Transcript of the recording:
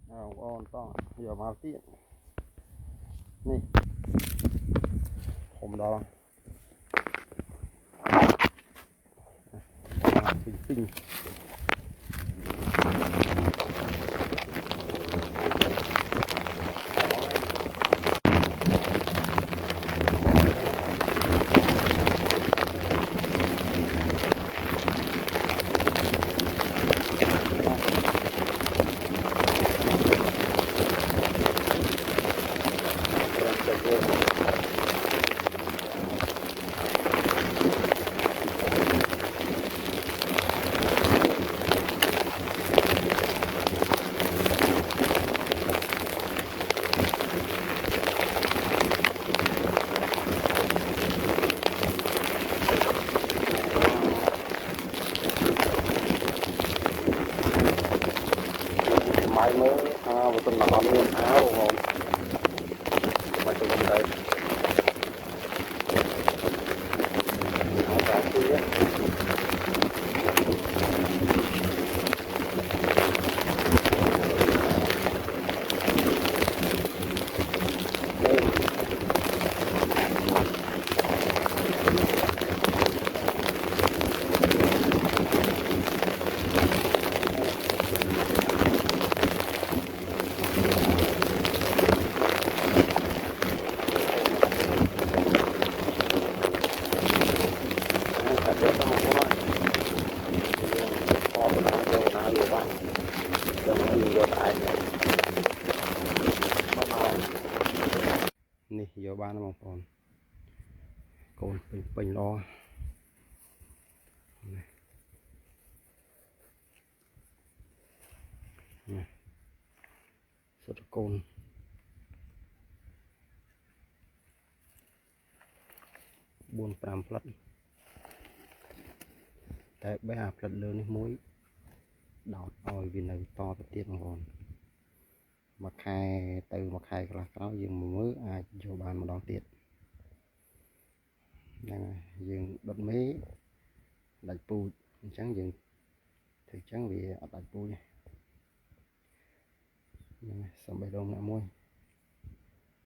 on to giờ vào tiện nè hôm đó tinh tinh máy mới một tuần nào luôn áo không máy tuần đây áo cá kia nè giờ ba nó còn bình lo rất là cồn buồn pram phật tại bé hạt phật lớn này muối đọt oi vì này to tới tiết còn mà khai từ mà khai là nó dừng mới ai vô bàn mà đón tiết dừng đốt mấy đại pu trắng dừng thì trắng vì ở đại pu này xong bài đông lại muối